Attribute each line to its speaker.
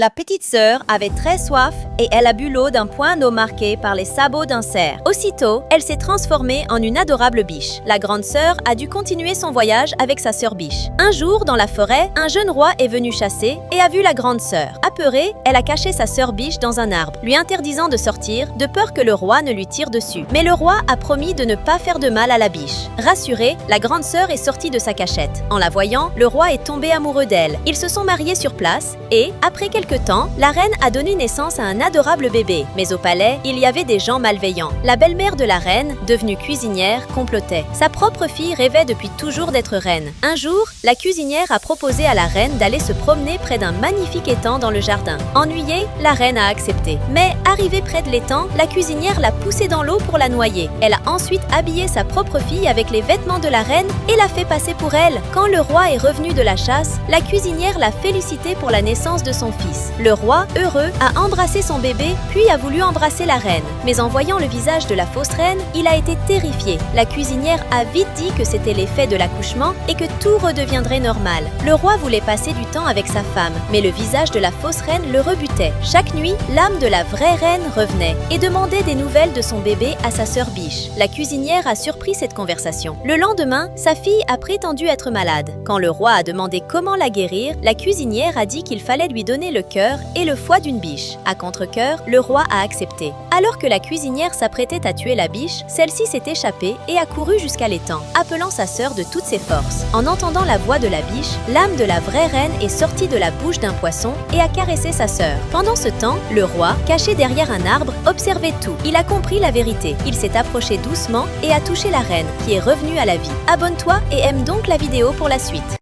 Speaker 1: La petite sœur avait très soif et elle a bu l'eau d'un point d'eau marqué par les sabots d'un cerf. Aussitôt, elle s'est transformée en une adorable biche. La grande sœur a dû continuer son voyage avec sa sœur biche. Un jour, dans la forêt, un jeune roi est venu chasser et a vu la grande sœur. Apeurée, elle a caché sa sœur biche dans un arbre, lui interdisant de sortir, de peur que le roi ne lui tire dessus. Mais le roi a promis de ne pas faire de mal à la biche. Rassurée, la grande sœur est sortie de sa cachette. En la voyant, le roi est tombé amoureux d'elle. Ils se sont mariés sur place et, après quelques temps, la reine a donné naissance à un adorable bébé. Mais au palais, il y avait des gens malveillants. La belle-mère de la reine, devenue cuisinière, complotait. Sa propre fille rêvait depuis toujours d'être reine. Un jour, la cuisinière a proposé à la reine d'aller se promener près d'un magnifique étang dans le jardin. Ennuyée, la reine a accepté. Mais, arrivée près de l'étang, la cuisinière l'a poussée dans l'eau pour la noyer. Elle a ensuite habillé sa propre fille avec les vêtements de la reine et l'a fait passer pour elle. Quand le roi est revenu de la chasse, la cuisinière l'a félicité pour la naissance de son fils. Le roi, heureux, a embrassé son bébé, puis a voulu embrasser la reine. Mais en voyant le visage de la fausse reine, il a été terrifié. La cuisinière a vite dit que c'était l'effet de l'accouchement et que tout redeviendrait normal. Le roi voulait passer du temps avec sa femme, mais le visage de la fausse reine le rebutait. Chaque nuit, l'âme de la vraie reine revenait et demandait des nouvelles de son bébé à sa sœur biche. La cuisinière a surpris cette conversation. Le lendemain, sa fille a prétendu être malade. Quand le roi a demandé comment la guérir, la cuisinière a dit qu'il fallait lui donner le cœur et le foie d'une biche. À contre-cœur, le roi a accepté. Alors que la cuisinière s'apprêtait à tuer la biche, celle-ci s'est échappée et a couru jusqu'à l'étang, appelant sa sœur de toutes ses forces. En entendant la voix de la biche, l'âme de la vraie reine est sortie de la bouche d'un poisson et a caressé sa sœur. Pendant ce temps, le roi, caché derrière un arbre, observait tout. Il a compris la vérité. Il s'est approché doucement et a touché la reine, qui est revenue à la vie. Abonne-toi et aime donc la vidéo pour la suite.